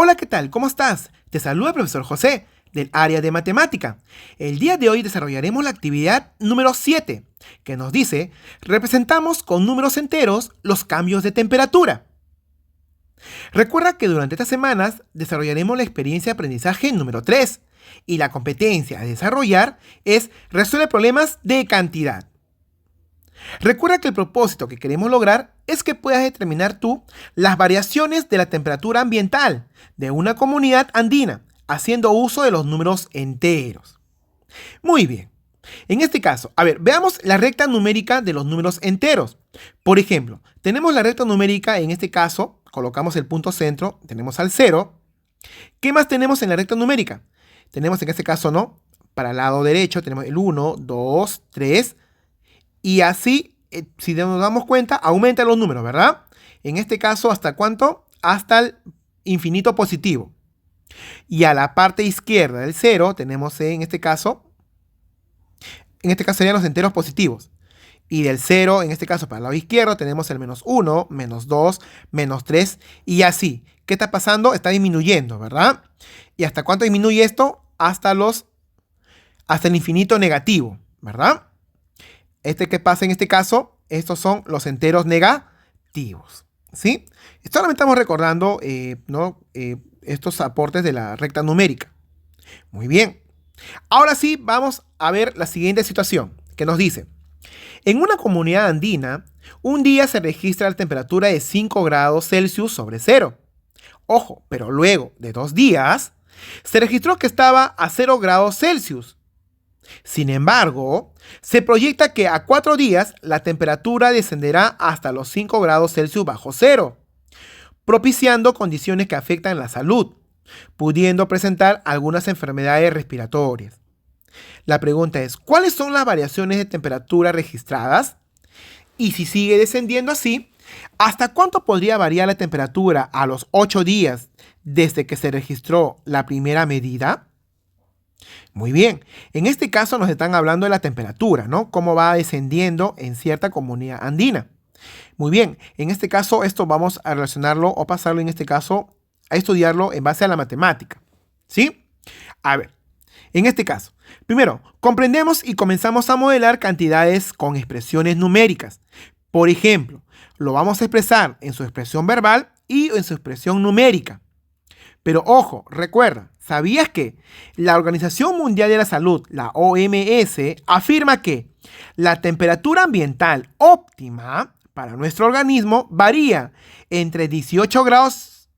Hola, ¿qué tal? ¿Cómo estás? Te saluda el profesor José, del área de matemática. El día de hoy desarrollaremos la actividad número 7, que nos dice, representamos con números enteros los cambios de temperatura. Recuerda que durante estas semanas desarrollaremos la experiencia de aprendizaje número 3, y la competencia a desarrollar es resuelve problemas de cantidad. Recuerda que el propósito que queremos lograr es que puedas determinar tú las variaciones de la temperatura ambiental de una comunidad andina, haciendo uso de los números enteros. Muy bien. En este caso, veamos la recta numérica de los números enteros. Por ejemplo, tenemos la recta numérica, en este caso, colocamos el punto centro, tenemos al 0. ¿Qué más tenemos en la recta numérica? Tenemos en este caso, ¿no? Para el lado derecho tenemos el 1, 2, 3, y así, si nos damos cuenta, aumentan los números, ¿verdad? En este caso, ¿hasta cuánto? Hasta el infinito positivo. Y a la parte izquierda del 0 tenemos en este caso serían los enteros positivos. Y del 0, en este caso para el lado izquierdo, tenemos el menos 1, menos 2, menos 3 y así. ¿Qué está pasando? Está disminuyendo, ¿verdad? ¿Y hasta cuánto disminuye esto? Hasta el infinito negativo, ¿verdad? ¿Qué pasa en este caso? Estos son los enteros negativos, ¿sí? Solamente estamos recordando estos aportes de la recta numérica. Muy bien. Ahora sí, vamos a ver la siguiente situación, que nos dice, en una comunidad andina, un día se registra la temperatura de 5 grados Celsius sobre cero. Ojo, pero luego de 2 días, se registró que estaba a 0 grados Celsius. Sin embargo, se proyecta que a 4 días la temperatura descenderá hasta los 5 grados Celsius bajo cero, propiciando condiciones que afectan la salud, pudiendo presentar algunas enfermedades respiratorias. La pregunta es, ¿cuáles son las variaciones de temperatura registradas? Y si sigue descendiendo así, ¿hasta cuánto podría variar la temperatura a los 8 días desde que se registró la primera medida? Muy bien, en este caso nos están hablando de la temperatura, ¿no? Cómo va descendiendo en cierta comunidad andina. Muy bien, en este caso esto vamos a relacionarlo o pasarlo en este caso a estudiarlo en base a la matemática, ¿sí? En este caso, primero, comprendemos y comenzamos a modelar cantidades con expresiones numéricas. Por ejemplo, lo vamos a expresar en su expresión verbal y en su expresión numérica. Pero ojo, recuerda, ¿sabías que la Organización Mundial de la Salud, la OMS, afirma que la temperatura ambiental óptima para nuestro organismo varía entre 18 grados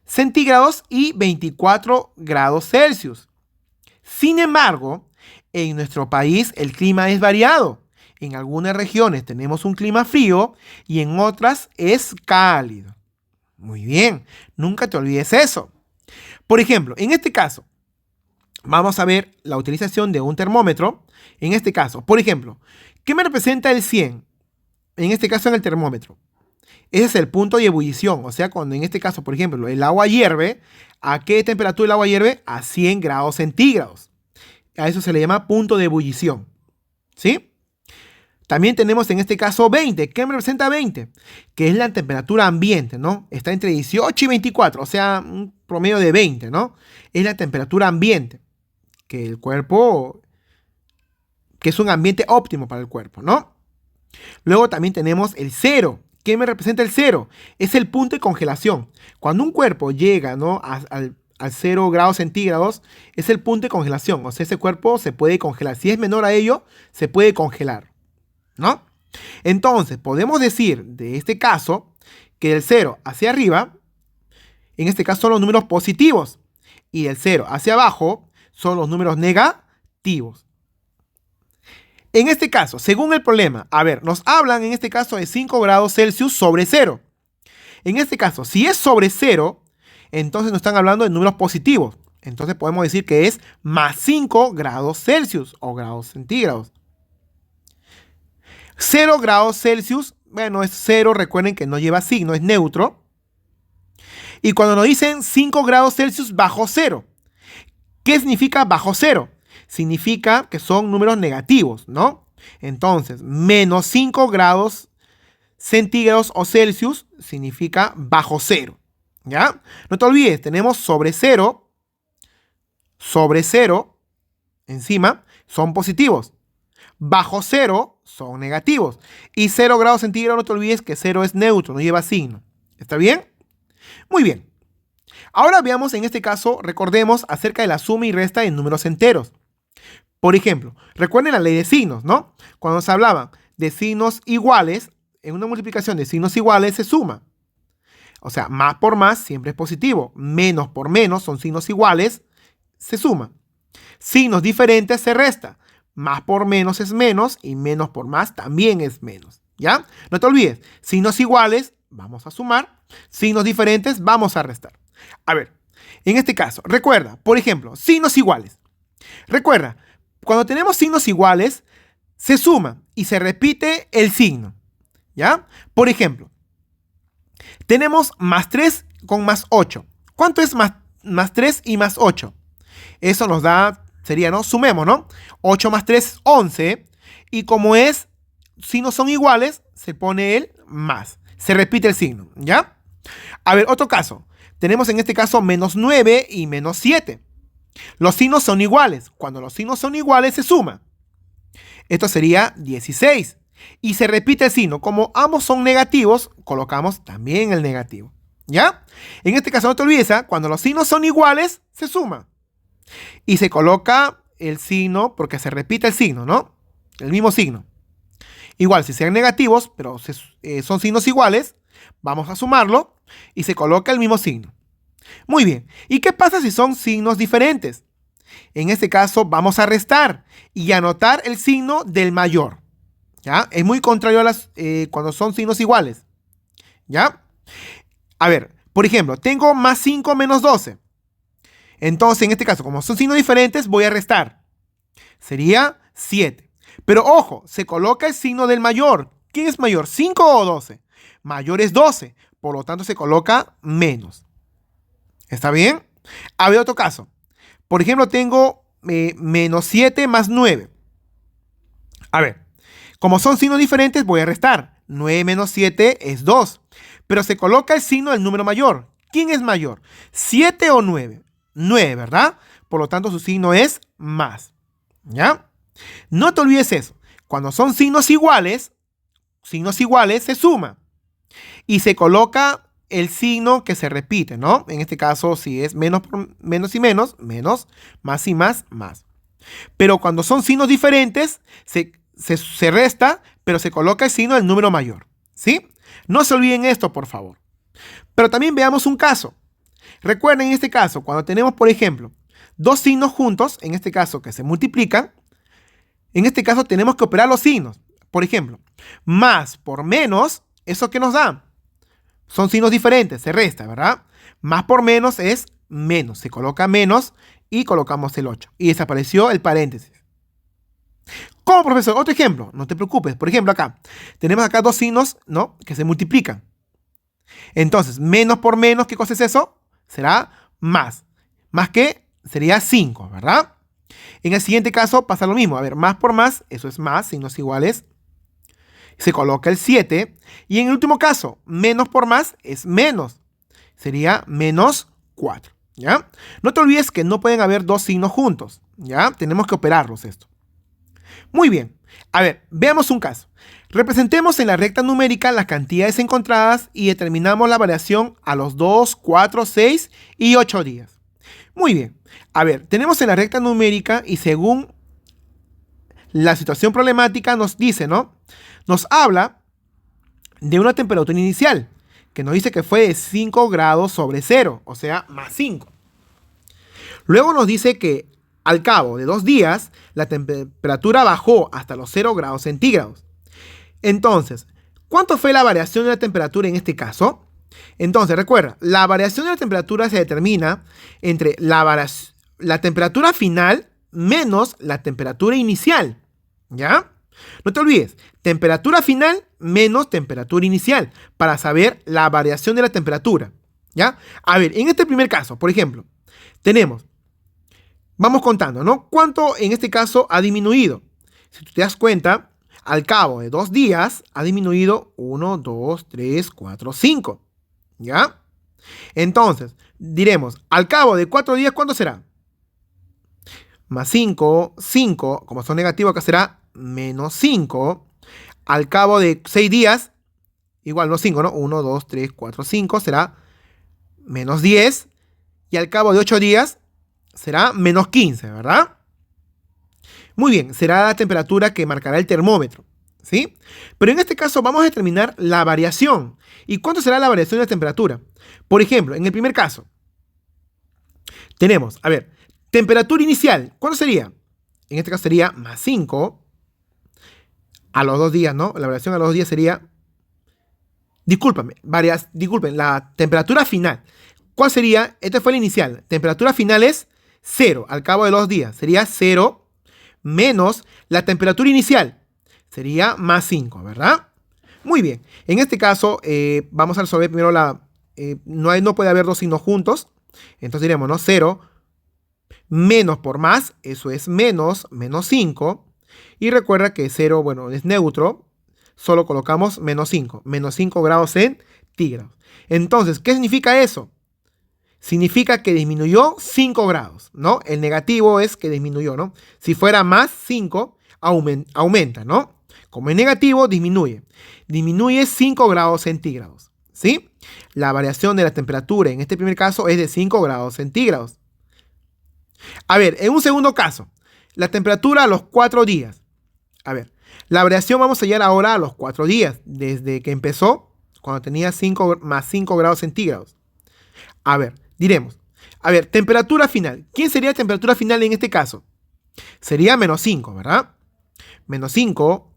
centígrados y 24 grados Celsius? Sin embargo, en nuestro país el clima es variado. En algunas regiones tenemos un clima frío y en otras es cálido. Muy bien, nunca te olvides eso. Por ejemplo, en este caso, vamos a ver la utilización de un termómetro. En este caso, por ejemplo, ¿qué me representa el 100? En este caso en el termómetro. Ese es el punto de ebullición. O sea, cuando en este caso, por ejemplo, el agua hierve, ¿a qué temperatura el agua hierve? A 100 grados centígrados. A eso se le llama punto de ebullición. ¿Sí? También tenemos en este caso 20. ¿Qué me representa 20? Que es la temperatura ambiente, ¿no? Está entre 18 y 24, o sea, un promedio de 20, ¿no? Es la temperatura ambiente, que el cuerpo, que es un ambiente óptimo para el cuerpo, ¿no? Luego también tenemos el 0. ¿Qué me representa el 0? Es el punto de congelación. Cuando un cuerpo llega, ¿no?, al 0 grados centígrados, es el punto de congelación. O sea, ese cuerpo se puede congelar. Si es menor a ello, se puede congelar, ¿no? Entonces, podemos decir de este caso que del 0 hacia arriba, en este caso son los números positivos, y del 0 hacia abajo son los números negativos. En este caso, según el problema, nos hablan en este caso de 5 grados Celsius sobre 0. En este caso, si es sobre 0, entonces nos están hablando de números positivos. Entonces podemos decir que es más 5 grados Celsius o grados centígrados. 0 grados Celsius, es 0, recuerden que no lleva signo, es neutro. Y cuando nos dicen 5 grados Celsius bajo 0, ¿qué significa bajo 0? Significa que son números negativos, ¿no? Entonces, menos 5 grados centígrados o Celsius significa bajo 0, ¿Ya? No te olvides, tenemos sobre cero, encima, son positivos. Bajo cero son negativos. Y 0 grados centígrados, no te olvides que 0 es neutro, no lleva signo. ¿Está bien? Muy bien. Ahora veamos en este caso, recordemos acerca de la suma y resta en números enteros. Por ejemplo, recuerden la ley de signos, ¿no? Cuando se hablaba de signos iguales, en una multiplicación de signos iguales se suma. O sea, más por más siempre es positivo. Menos por menos son signos iguales, se suma. Signos diferentes se resta. Más por menos es menos y menos por más también es menos. ¿Ya? No te olvides, signos iguales vamos a sumar, signos diferentes vamos a restar. A ver, en este caso, recuerda, por ejemplo, signos iguales. Recuerda, cuando tenemos signos iguales, se suma y se repite el signo. ¿Ya? Por ejemplo, tenemos más 3 con más 8. ¿Cuánto es más 3 y más 8? Eso nos da, sería, ¿no? Sumemos, ¿no? 8 más 3 es 11. Y como si no son iguales, se pone el más. Se repite el signo, ¿ya? A ver, otro caso. Tenemos en este caso menos 9 y menos 7. Los signos son iguales. Cuando los signos son iguales, se suma. Esto sería 16. Y se repite el signo. Como ambos son negativos, colocamos también el negativo. ¿Ya? En este caso no te olvides, cuando los signos son iguales, se suma. Y se coloca el signo porque se repite el signo, ¿no? El mismo signo. Igual, si sean negativos, pero son signos iguales, vamos a sumarlo y se coloca el mismo signo. Muy bien. ¿Y qué pasa si son signos diferentes? En este caso vamos a restar y anotar el signo del mayor. ¿Ya? Es muy contrario a cuando son signos iguales. ¿Ya? A ver, por ejemplo, tengo más 5 menos 12. Entonces, en este caso, como son signos diferentes, voy a restar. Sería 7. Pero ojo, se coloca el signo del mayor. ¿Quién es mayor, 5 o 12? Mayor es 12. Por lo tanto, se coloca menos. ¿Está bien? A ver, otro caso. Por ejemplo, tengo menos 7 más 9. A ver, como son signos diferentes, voy a restar. 9 menos 7 es 2. Pero se coloca el signo del número mayor. ¿Quién es mayor? ¿7 o 9? 9, ¿verdad? Por lo tanto, su signo es más. ¿Ya? No te olvides eso. Cuando son signos iguales se suma. Y se coloca el signo que se repite, ¿no? En este caso, si es menos y menos, menos, más y más, más. Pero cuando son signos diferentes, se resta, pero se coloca el signo del número mayor. ¿Sí? No se olviden esto, por favor. Pero también veamos un caso. Recuerden en este caso, cuando tenemos, por ejemplo, dos signos juntos, en este caso que se multiplican, en este caso tenemos que operar los signos. Por ejemplo, más por menos, ¿eso qué nos da? Son signos diferentes, se resta, ¿verdad? Más por menos es menos. Se coloca menos y colocamos el 8. Y desapareció el paréntesis. ¿Cómo, profesor? Otro ejemplo, no te preocupes. Por ejemplo, acá tenemos acá dos signos, ¿no? Que se multiplican. Entonces, menos por menos, ¿qué cosa es eso? Será más. ¿Más qué? Sería 5, ¿verdad? En el siguiente caso pasa lo mismo. A ver, más por más, eso es más, signos iguales. Se coloca el 7. Y en el último caso, menos por más es menos. Sería menos 4. ¿Ya? No te olvides que no pueden haber dos signos juntos. ¿Ya? Tenemos que operarlos esto. Muy bien. A ver, veamos un caso. Representemos en la recta numérica las cantidades encontradas y determinamos la variación a los 2, 4, 6 y 8 días. Muy bien. A ver, tenemos en la recta numérica y según la situación problemática nos dice, ¿no? Nos habla de una temperatura inicial que nos dice que fue de 5 grados sobre 0, o sea, más 5. Luego nos dice que al cabo de 2 días la temperatura bajó hasta los 0 grados centígrados. Entonces, ¿cuánto fue la variación de la temperatura en este caso? Entonces, recuerda, la variación de la temperatura se determina entre la temperatura final menos la temperatura inicial. ¿Ya? No te olvides, temperatura final menos temperatura inicial para saber la variación de la temperatura. ¿Ya? A ver, en este primer caso, por ejemplo, vamos contando, ¿no? ¿Cuánto en este caso ha disminuido? Si tú te das cuenta, al cabo de 2 días ha disminuido 1, 2, 3, 4, 5. ¿Ya? Entonces, diremos, al cabo de 4 días, ¿cuánto será? Más 5, 5, como son negativos, acá será menos 5. Al cabo de 6 días, igual no 5, ¿no? 1, 2, 3, 4, 5, será menos 10. Y al cabo de 8 días, será menos 15, ¿verdad? Muy bien, será la temperatura que marcará el termómetro, ¿sí? Pero en este caso vamos a determinar la variación. ¿Y cuánto será la variación de la temperatura? Por ejemplo, en el primer caso, tenemos, a ver, temperatura inicial, ¿cuánto sería? En este caso sería más 5 a los 2 días, ¿no? La variación a los 2 días sería, disculpen, la temperatura final. ¿Cuál sería? Este fue el inicial. Temperatura final es 0 al cabo de los días. Sería 0 menos la temperatura inicial. Sería más 5, ¿verdad? Muy bien. En este caso, vamos a resolver primero no puede haber dos signos juntos. Entonces diremos, ¿no? 0 menos por más, eso es menos 5. Y recuerda que 0, bueno, es neutro. Solo colocamos menos 5. Menos 5 grados centígrados. Entonces, ¿qué significa eso? Significa que disminuyó 5 grados, ¿no? El negativo es que disminuyó, ¿no? Si fuera más 5, aumenta, ¿no? Como es negativo, disminuye. Disminuye 5 grados centígrados, ¿sí? La variación de la temperatura en este primer caso es de 5 grados centígrados. A ver, en un segundo caso, la temperatura a los 4 días. A ver, la variación vamos a llegar ahora a los 4 días, desde que empezó, cuando tenía más 5 grados centígrados. A ver, diremos, a ver, temperatura final. ¿Quién sería temperatura final en este caso? Sería menos 5, ¿verdad? Menos 5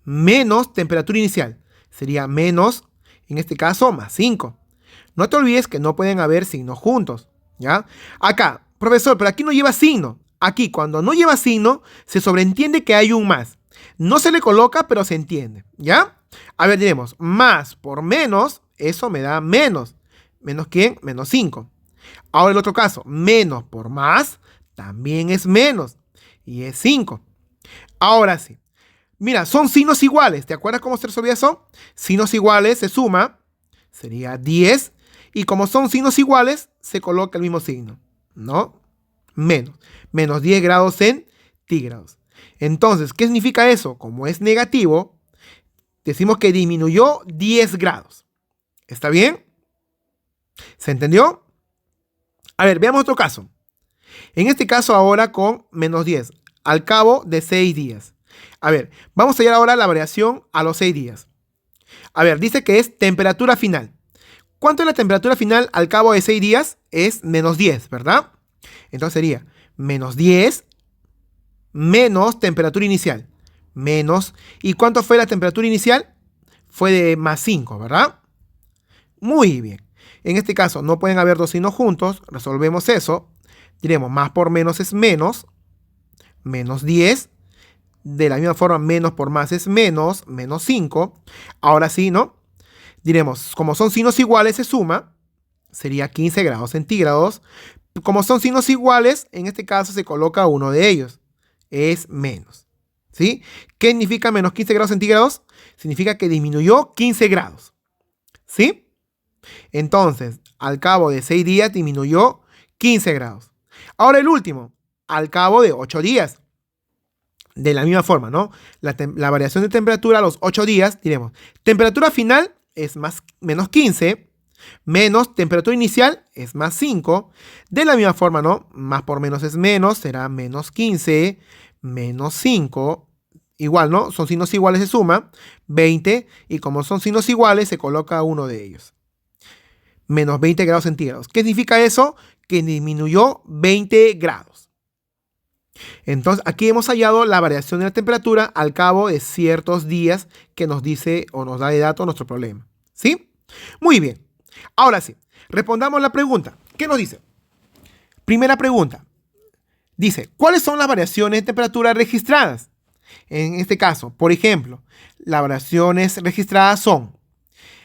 menos temperatura inicial. Sería menos, en este caso, más 5. No te olvides que no pueden haber signos juntos, ¿ya? Acá, profesor, pero aquí no lleva signo. Aquí, cuando no lleva signo, se sobreentiende que hay un más. No se le coloca, pero se entiende, ¿ya? A ver, diremos, más por menos, eso me da menos. ¿Menos quién? Menos 5. Ahora el otro caso, menos por más, también es menos. Y es 5. Ahora sí. Mira, son signos iguales. ¿Te acuerdas cómo se resolvía eso? Signos iguales se suma, sería 10. Y como son signos iguales, se coloca el mismo signo, ¿no? Menos. Menos 10 grados centígrados. Entonces, ¿qué significa eso? Como es negativo, decimos que disminuyó 10 grados. ¿Está bien? ¿Se entendió? A ver, veamos otro caso. En este caso ahora con menos 10, al cabo de 6 días. A ver, vamos a hallar ahora la variación a los 6 días. A ver, dice que es temperatura final. ¿Cuánto es la temperatura final al cabo de 6 días? Es menos 10, ¿verdad? Entonces sería menos 10 menos temperatura inicial. Menos. ¿Y cuánto fue la temperatura inicial? Fue de más 5, ¿verdad? Muy bien. En este caso no pueden haber dos signos juntos. Resolvemos eso. Diremos más por menos es menos. Menos 10. De la misma forma, menos por más es menos. Menos 5. Ahora sí, ¿no? Diremos, como son signos iguales, se suma. Sería 15 grados centígrados. Como son signos iguales, en este caso se coloca uno de ellos. Es menos. ¿Sí? ¿Qué significa menos 15 grados centígrados? Significa que disminuyó 15 grados. ¿Sí? Entonces, al cabo de 6 días disminuyó 15 grados. Ahora el último, al cabo de 8 días. De la misma forma, ¿no? La variación de temperatura a los 8 días, diremos, temperatura final es menos 15, menos temperatura inicial es más 5. De la misma forma, ¿no? Más por menos es menos, será menos 15, menos 5. Igual, ¿no? Son signos iguales, se suma 20. Y como son signos iguales, se coloca uno de ellos. Menos 20 grados centígrados. ¿Qué significa eso? Que disminuyó 20 grados. Entonces, aquí hemos hallado la variación de la temperatura al cabo de ciertos días que nos dice o nos da de dato nuestro problema. ¿Sí? Muy bien. Ahora sí, respondamos la pregunta. ¿Qué nos dice? Primera pregunta. Dice, ¿cuáles son las variaciones de temperatura registradas? En este caso, por ejemplo, las variaciones registradas son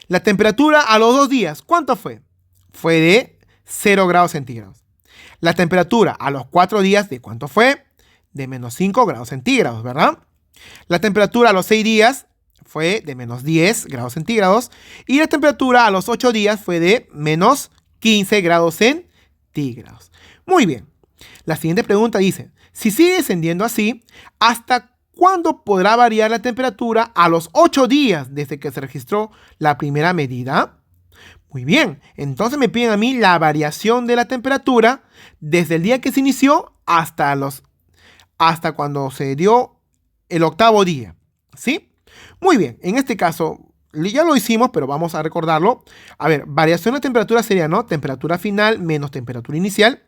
la temperatura a los 2 días. ¿Cuánto fue? Fue de 0 grados centígrados. La temperatura a los 4 días, ¿de cuánto fue? De menos 5 grados centígrados, ¿verdad? La temperatura a los 6 días fue de menos 10 grados centígrados y la temperatura a los 8 días fue de menos 15 grados centígrados. Muy bien. La siguiente pregunta dice, si sigue descendiendo así, ¿hasta cuándo podrá variar la temperatura a los 8 días desde que se registró la primera medida? Muy bien, entonces me piden a mí la variación de la temperatura desde el día que se inició hasta cuando se dio el 8º día, ¿sí? Muy bien, en este caso ya lo hicimos, pero vamos a recordarlo. A ver, variación de temperatura sería, ¿no? Temperatura final menos temperatura inicial.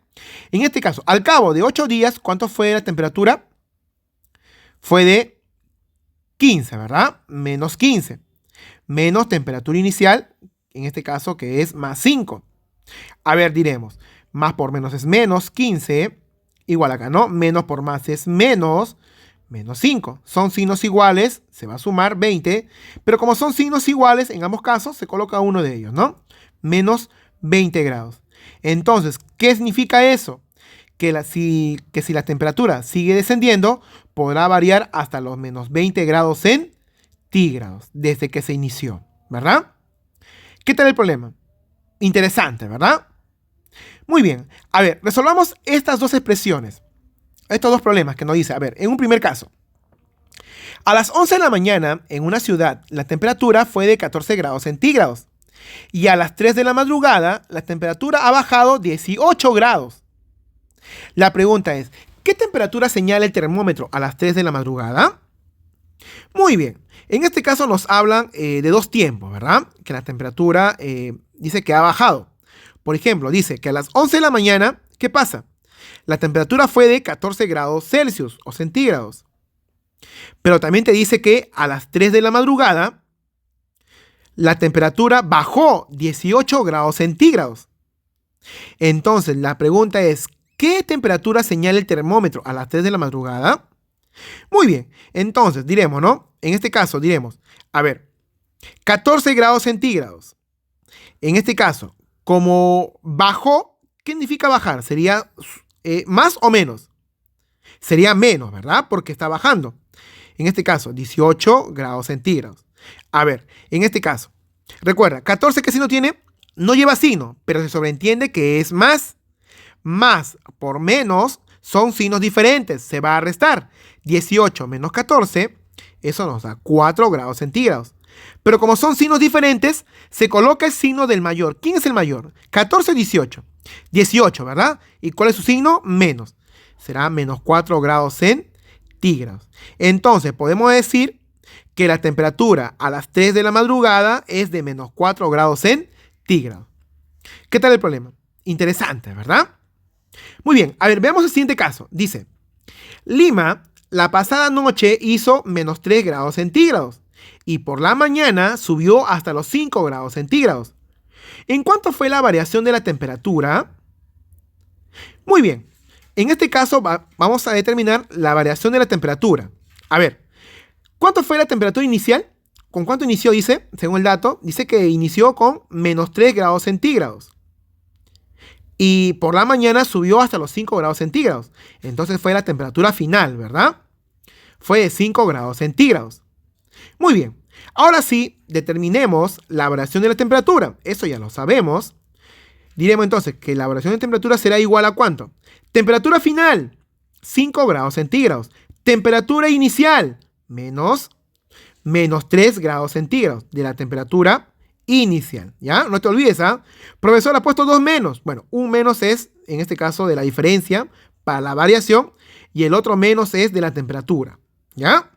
En este caso, al cabo de 8 días, ¿cuánto fue la temperatura? Fue de 15, ¿verdad? Menos 15. Menos temperatura inicial, en este caso que es más 5. A ver, diremos, más por menos es menos 15, igual acá, ¿no? Menos por más es menos 5. Son signos iguales, se va a sumar 20, pero como son signos iguales, en ambos casos se coloca uno de ellos, ¿no? Menos 20 grados. Entonces, ¿qué significa eso? Que si la temperatura sigue descendiendo, podrá variar hasta los menos 20 grados centígrados desde que se inició, ¿verdad? ¿Qué tal el problema? Interesante, ¿verdad? Muy bien. A ver, resolvamos estas dos expresiones. Estos dos problemas que nos dice. A ver, en un primer caso. A las 11 de la mañana, en una ciudad, la temperatura fue de 14 grados centígrados. Y a las 3 de la madrugada, la temperatura ha bajado 18 grados. La pregunta es, ¿qué temperatura señala el termómetro a las 3 de la madrugada? Muy bien. En este caso nos hablan de dos tiempos, ¿verdad? Que la temperatura dice que ha bajado. Por ejemplo, dice que a las 11 de la mañana, ¿qué pasa? La temperatura fue de 14 grados Celsius o centígrados. Pero también te dice que a las 3 de la madrugada, la temperatura bajó 18 grados centígrados. Entonces, la pregunta es, ¿qué temperatura señala el termómetro a las 3 de la madrugada? Muy bien, entonces diremos, ¿no? En este caso diremos, a ver, 14 grados centígrados. En este caso, como bajó, ¿qué significa bajar? ¿Sería más o menos? Sería menos, ¿verdad? Porque está bajando. En este caso, 18 grados centígrados. A ver, en este caso, recuerda, 14, ¿qué signo tiene? No lleva signo, pero se sobreentiende que es más. Más por menos son signos diferentes, se va a restar. 18 menos 14, eso nos da 4 grados centígrados. Pero como son signos diferentes, se coloca el signo del mayor. ¿Quién es el mayor? 14 o 18. 18, ¿verdad? ¿Y cuál es su signo? Menos. Será menos 4 grados centígrados. Entonces, podemos decir que la temperatura a las 3 de la madrugada es de menos 4 grados centígrados. ¿Qué tal el problema? Interesante, ¿verdad? Muy bien, a ver, veamos el siguiente caso. Dice, Lima, la pasada noche hizo menos 3 grados centígrados y por la mañana subió hasta los 5 grados centígrados. ¿En cuánto fue la variación de la temperatura? Muy bien, en este caso vamos a determinar la variación de la temperatura. A ver, ¿cuánto fue la temperatura inicial? ¿Con cuánto inició? Dice, según el dato, dice que inició con menos 3 grados centígrados. Y por la mañana subió hasta los 5 grados centígrados. Entonces fue la temperatura final, ¿verdad? Fue de 5 grados centígrados. Muy bien. Ahora sí, determinemos la variación de la temperatura. Eso ya lo sabemos. Diremos entonces que la variación de temperatura será igual a ¿cuánto? Temperatura final, 5 grados centígrados. Temperatura inicial, menos 3 grados centígrados de la temperatura inicial, ¿ya? No te olvides, ¿ah? Profesor ha puesto dos menos. Bueno, un menos es, en este caso, de la diferencia para la variación y el otro menos es de la temperatura, ¿ya?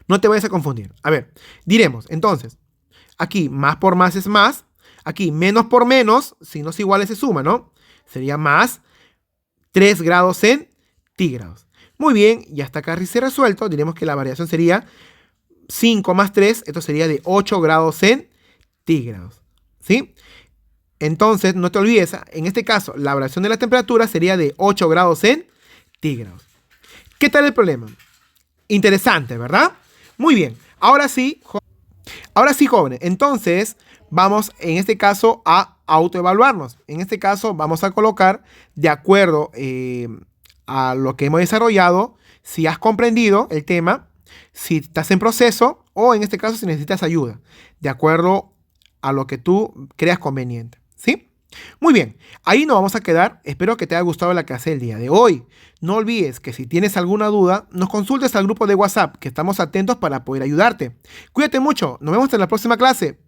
No te vayas a confundir. A ver, diremos, entonces, aquí más por más es más, aquí menos por menos, signos iguales se suman, ¿no? Sería más 3 grados centígrados. Muy bien, ya está casi resuelto. Diremos que la variación sería 5 más 3, esto sería de 8 grados centígrados, ¿sí? Entonces, no te olvides, en este caso, la variación de la temperatura sería de 8 grados centígrados. ¿Qué tal el problema? Interesante, ¿verdad? Muy bien. Ahora sí, jóvenes, entonces vamos en este caso a autoevaluarnos. En este caso vamos a colocar de acuerdo a lo que hemos desarrollado, si has comprendido el tema, si estás en proceso o en este caso si necesitas ayuda, de acuerdo a lo que tú creas conveniente, ¿sí? Muy bien, ahí nos vamos a quedar. Espero que te haya gustado la clase del día de hoy. No olvides que si tienes alguna duda, nos consultes al grupo de WhatsApp, que estamos atentos para poder ayudarte. Cuídate mucho, nos vemos en la próxima clase.